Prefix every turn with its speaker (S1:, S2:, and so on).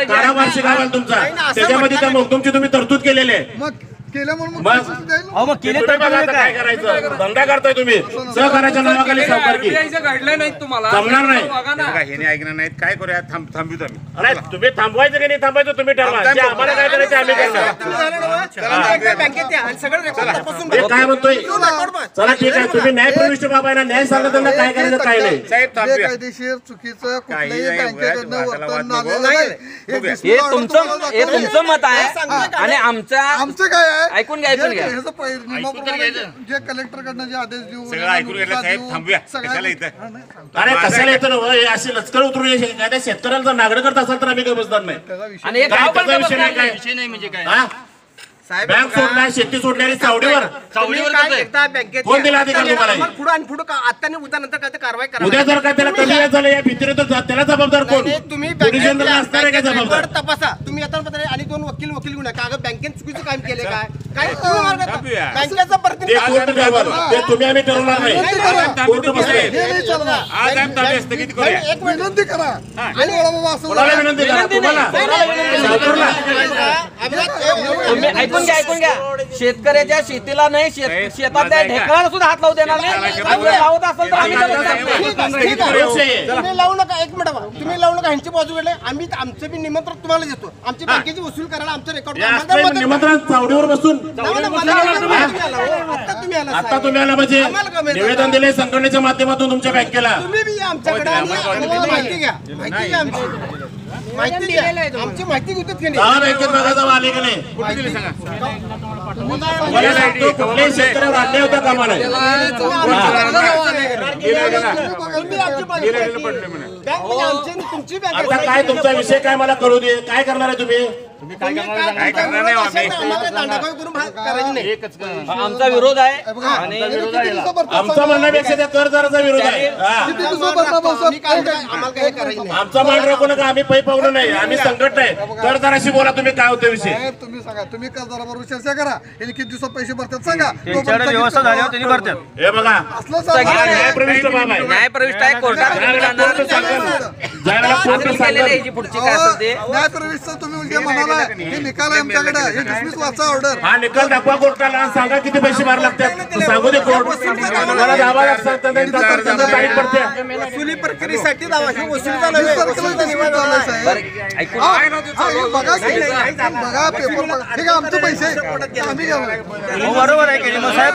S1: काढा वार्षिक अहवाल तुमचा, त्याच्यामध्ये त्या तुमची तुम्ही तरतूद केलेली आहे.
S2: मग केलं म्हणून
S1: मग केले तर काय करायचं? धंदा करताय तुम्ही सहकार्याच्या नावाखाली सावकारकी जमणार नाही.
S3: हे ऐकणार नाहीत. काय करूया? थांबवितो आम्ही.
S1: अरे तुम्ही थांबवायचं की नाही थांबायचं तुम्ही ठरवा. जे आम्हाला काय करायचं आम्ही करणार. काय म्हणतोय? चला ठीक आहे, तुम्ही न्यायप्रविष्ट बाबा आहे ना, न्याय सांगा त्यांना काय करायचं काय नाही.
S3: साहेब थांबूया.
S2: कायदेशीर चुकीचं कुठल्याही
S3: काही नाही,
S2: बँकेकडनं
S3: भाषाला
S2: वर्तन
S3: वाद
S2: आलेलं
S3: नको.
S2: नाही.
S4: हे तुमचं मत आहे आणि
S2: आमचं काय आहे?
S4: ऐकून घ्या, ऐकून घ्या.
S2: ह्याचं नियमाप्रमाणे जे कलेक्टरकडनं जे आदेश देऊ,
S3: सगळं ऐकून घेतलं साहेब. थांबूया. कशाला इथं?
S1: अरे कशाला येतं ना हो? हे अशी लचकर उतरून एखाद्या शेतकऱ्याला जर नागरिक करत असाल तर आम्ही काही बसणार नाही.
S4: आणि हे
S1: काय
S4: गाव पण
S1: त्याचा विषय नाही काय?
S4: विषय नाही म्हणजे काय
S1: हा? बँक सोडला, शेती सोडणारी चावडीवर कोण दिला अधिकार तुम्हाला? उद्या जर का त्याला कमी व्याज झालं या भीतीने तर त्याला जबाबदार कोण?
S5: तुम्ही
S1: पोलिसांना असणार आहे का जबाबदार?
S5: तपासा. तुम्ही आता आणि दोन वकील घेऊन का बँकेत चुकीचं काम केले काय तुम्ही मार्ग बँकेचा
S1: ते
S5: प्रतिनिधी
S1: कोर्ट ठरवाल, ते तुम्ही आम्ही ठरवणार नाही. कोर्ट बसले.
S3: आज आम्ही ताब्यात स्थगित करूया.
S2: एक विनंती करा आणि
S1: कोणाला विनंती करा? तुम्हाला? सावकारला?
S4: तुम्ही ऐकून घ्या. शेतकऱ्याच्या शेतीला नाही, शेतातल्या ढेकळाला सुद्धा हात लावू देणार नाही. लावत असेल तर आम्ही
S5: तुम्ही लावू नका. एक मिनिट बघा. तुम्ही लावू नका. ह्यांची बाजू घडले. आम्ही आमचं बी निमंत्रण तुम्हाला देतो. आमची बँकेची वसूल करायला आमचं रेकॉर्ड
S1: निमंत्रण चावडीवर बसून आता तुम्ही आला म्हणजे निवेदन दिले संघटनेच्या माध्यमातून तुमच्या बँकेला.
S5: तुम्ही बी आमच्याकडे माहिती घ्या. माहिती घ्या. आमची माहिती घेतात की
S1: दहा बँकेत बघायचं आले की नाही?
S3: कुठे दिली सांगा?
S1: मला सांगतो कुठल्याही शेतकऱ्यावर अन्याय होता कामा नाही.
S5: तुमची बँक
S1: आता काय तुमचा विषय काय मला कळू दे. काय करणार आहे तुम्ही?
S3: काय करणार नाही आम्ही.
S4: आमचा विरोध आहे आणि
S1: आमचा म्हणण्यापेक्षा त्या करदाराचा विरोध आहे. आमचा मान राखू नका. आम्ही पै पावलं नाही. आम्ही संघटना आहे. करदाराशी बोला तुम्ही काय होतं विषय.
S2: तुम्ही सांगा. तुम्ही कर्जदाराबरोबर चर्चा करा. यांनी किती दिवसात पैसे भरतात सांगा.
S4: व्यवस्था झाल्यावर त्यांनी भरतात.
S1: हे बघा
S2: असलं सांगा.
S1: न्यायप्रविष्ट बाब आहे.
S4: न्यायप्रविष्ट आहे. कोर्टात
S1: ज्यावेळेला कोर्ट सांगेल
S4: याची पुढची काय असेल ते
S2: न्यायप्रविष्ट तुम्ही उद्या म्हणाला हे निकाल आहे आमच्याकडे. हे डिसमिस वाचा ऑर्डर.
S1: हा निकाल दाखवा कोर्टाला आणि सांगा किती पैसे भरावे लागतात. सांगू दे कोर्ट. मला 10 लाख सांगतात त्यांना टाईट पडते.
S5: वसुली प्रक्रियेसाठी दावा वसुलीचा
S2: बघा पेपर बघा. ठीक आहे आमचे पैसे आम्ही घ्यावे.
S4: बरोबर आहे की नाही साहेब?